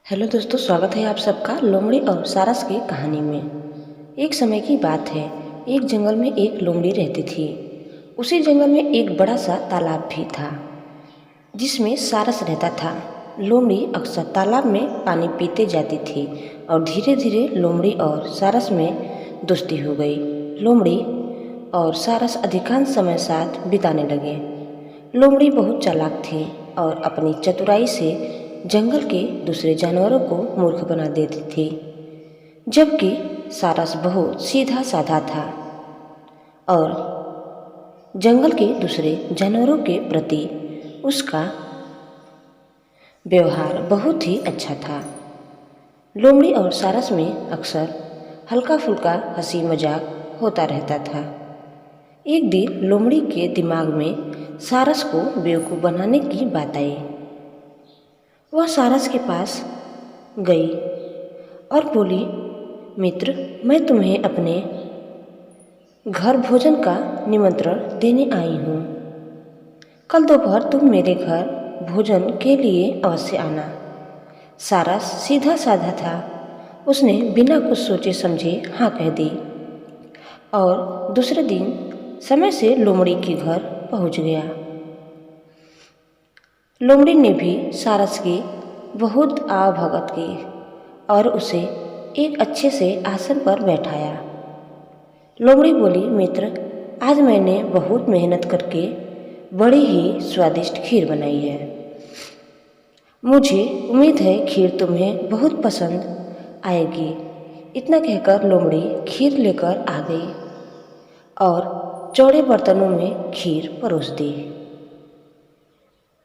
Hello दोस्तों, स्वागत है आप सबका लोमड़ी और सारस की कहानी में। एक समय की बात है, एक जंगल में एक लोमड़ी रहती थी। उसी जंगल में एक बड़ा सा तालाब भी था जिसमें सारस रहता था। लोमड़ी अक्सर तालाब में पानी पीते जाती थी और धीरे धीरे लोमड़ी और सारस में दोस्ती हो गई। लोमड़ी और सारस अधिकांश समय साथ बिताने लगे। लोमड़ी बहुत चालाक थी और अपनी चतुराई से जंगल के दूसरे जानवरों को मूर्ख बना देती थी, जबकि सारस बहुत सीधा साधा था और जंगल के दूसरे जानवरों के प्रति उसका व्यवहार बहुत ही अच्छा था। लोमड़ी और सारस में अक्सर हल्का फुल्का हंसी मजाक होता रहता था। एक दिन लोमड़ी के दिमाग में सारस को बेवकूफ़ बनाने की बात आई। वह सारस के पास गई और बोली, मित्र, मैं तुम्हें अपने घर भोजन का निमंत्रण देने आई हूँ। कल दोपहर तुम मेरे घर भोजन के लिए अवश्य आना। सारस सीधा साधा था। उसने बिना कुछ सोचे समझे हाँ कह दी और दूसरे दिन समय से लोमड़ी के घर पहुँच गया। लोमड़ी ने भी सारस की बहुत आवभगत की और उसे एक अच्छे से आसन पर बैठाया। लोमड़ी बोली, मित्र, आज मैंने बहुत मेहनत करके बड़ी ही स्वादिष्ट खीर बनाई है। मुझे उम्मीद है खीर तुम्हें बहुत पसंद आएगी। इतना कहकर लोमड़ी खीर लेकर आ गई और चौड़े बर्तनों में खीर परोस दी।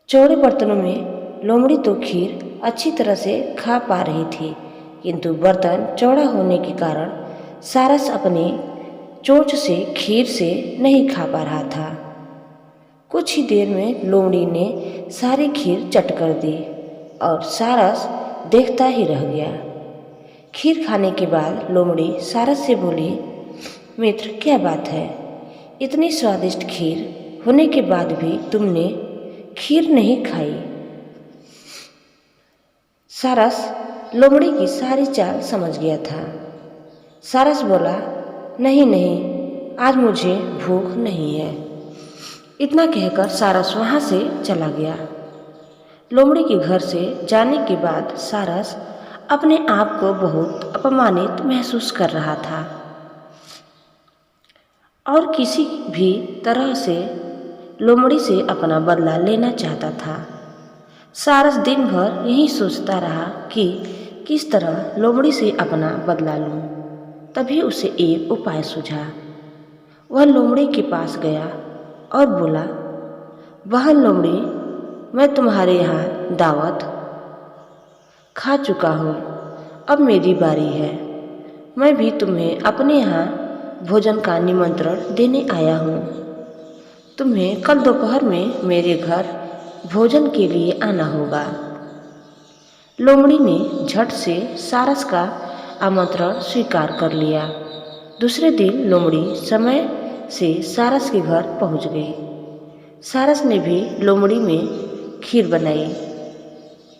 चौड़े बर्तनों में लोमड़ी तो खीर अच्छी तरह से खा पा रही थी, किंतु बर्तन चौड़ा होने के कारण सारस अपनी चोंच से खीर से नहीं खा पा रहा था। कुछ ही देर में लोमड़ी ने सारी खीर चट कर दी और सारस देखता ही रह गया। खीर खाने के बाद लोमड़ी सारस से बोली, मित्र, क्या बात है? इतनी स्वादिष्ट खीर होने के बाद भी तुमने खीर नहीं खाई। सारस लोमड़ी की सारी चाल समझ गया था। सारस बोला, नहीं नहीं, आज मुझे भूख नहीं है। इतना कहकर सारस वहाँ से चला गया। लोमड़ी के घर से जाने के बाद सारस अपने आप को बहुत अपमानित महसूस कर रहा था और किसी भी तरह से लोमड़ी से अपना बदला लेना चाहता था। सारस दिन भर यही सोचता रहा कि किस तरह लोमड़ी से अपना बदला लूं। तभी उसे एक उपाय सूझा। वह लोमड़ी के पास गया और बोला, बहन लोमड़ी, मैं तुम्हारे यहाँ दावत खा चुका हूँ, अब मेरी बारी है। मैं भी तुम्हें अपने यहाँ भोजन का निमंत्रण देने आया हूँ। तुम्हें कल दोपहर में मेरे घर भोजन के लिए आना होगा। लोमड़ी ने झट से सारस का आमंत्रण स्वीकार कर लिया। दूसरे दिन लोमड़ी समय से सारस के घर पहुंच गई। सारस ने भी लोमड़ी में खीर बनाई।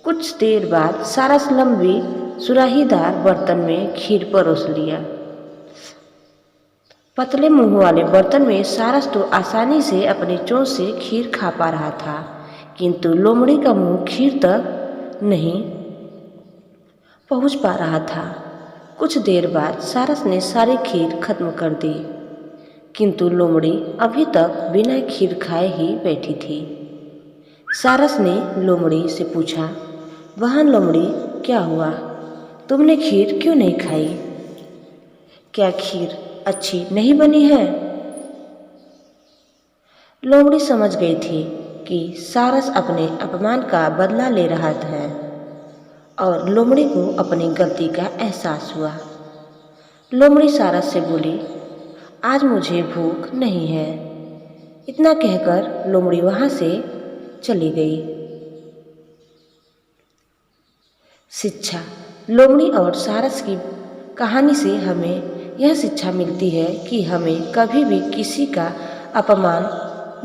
कुछ देर बाद सारस लंबी सुराहीदार बर्तन में खीर परोस लिया। पतले मुंह वाले बर्तन में सारस तो आसानी से अपनी चोंच से खीर खा पा रहा था, किंतु लोमड़ी का मुंह खीर तक नहीं पहुंच पा रहा था। कुछ देर बाद सारस ने सारी खीर खत्म कर दी, किंतु लोमड़ी अभी तक बिना खीर खाए ही बैठी थी। सारस ने लोमड़ी से पूछा, बहन लोमड़ी, क्या हुआ? तुमने खीर क्यों नहीं खाई? क्या खीर अच्छी नहीं बनी है? लोमड़ी समझ गई थी कि सारस अपने अपमान का बदला ले रहा था और लोमड़ी को अपनी गलती का एहसास हुआ। लोमड़ी सारस से बोली, आज मुझे भूख नहीं है। इतना कहकर लोमड़ी वहाँ से चली गई। शिक्षा। लोमड़ी और सारस की कहानी से हमें यह शिक्षा मिलती है कि हमें कभी भी किसी का अपमान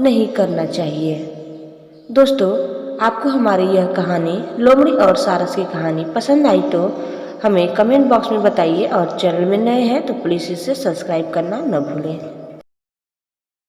नहीं करना चाहिए। दोस्तों, आपको हमारी यह कहानी लोमड़ी और सारस की कहानी पसंद आई तो हमें कमेंट बॉक्स में बताइए और चैनल में नए हैं तो प्लीज़ इसे सब्सक्राइब करना न भूलें।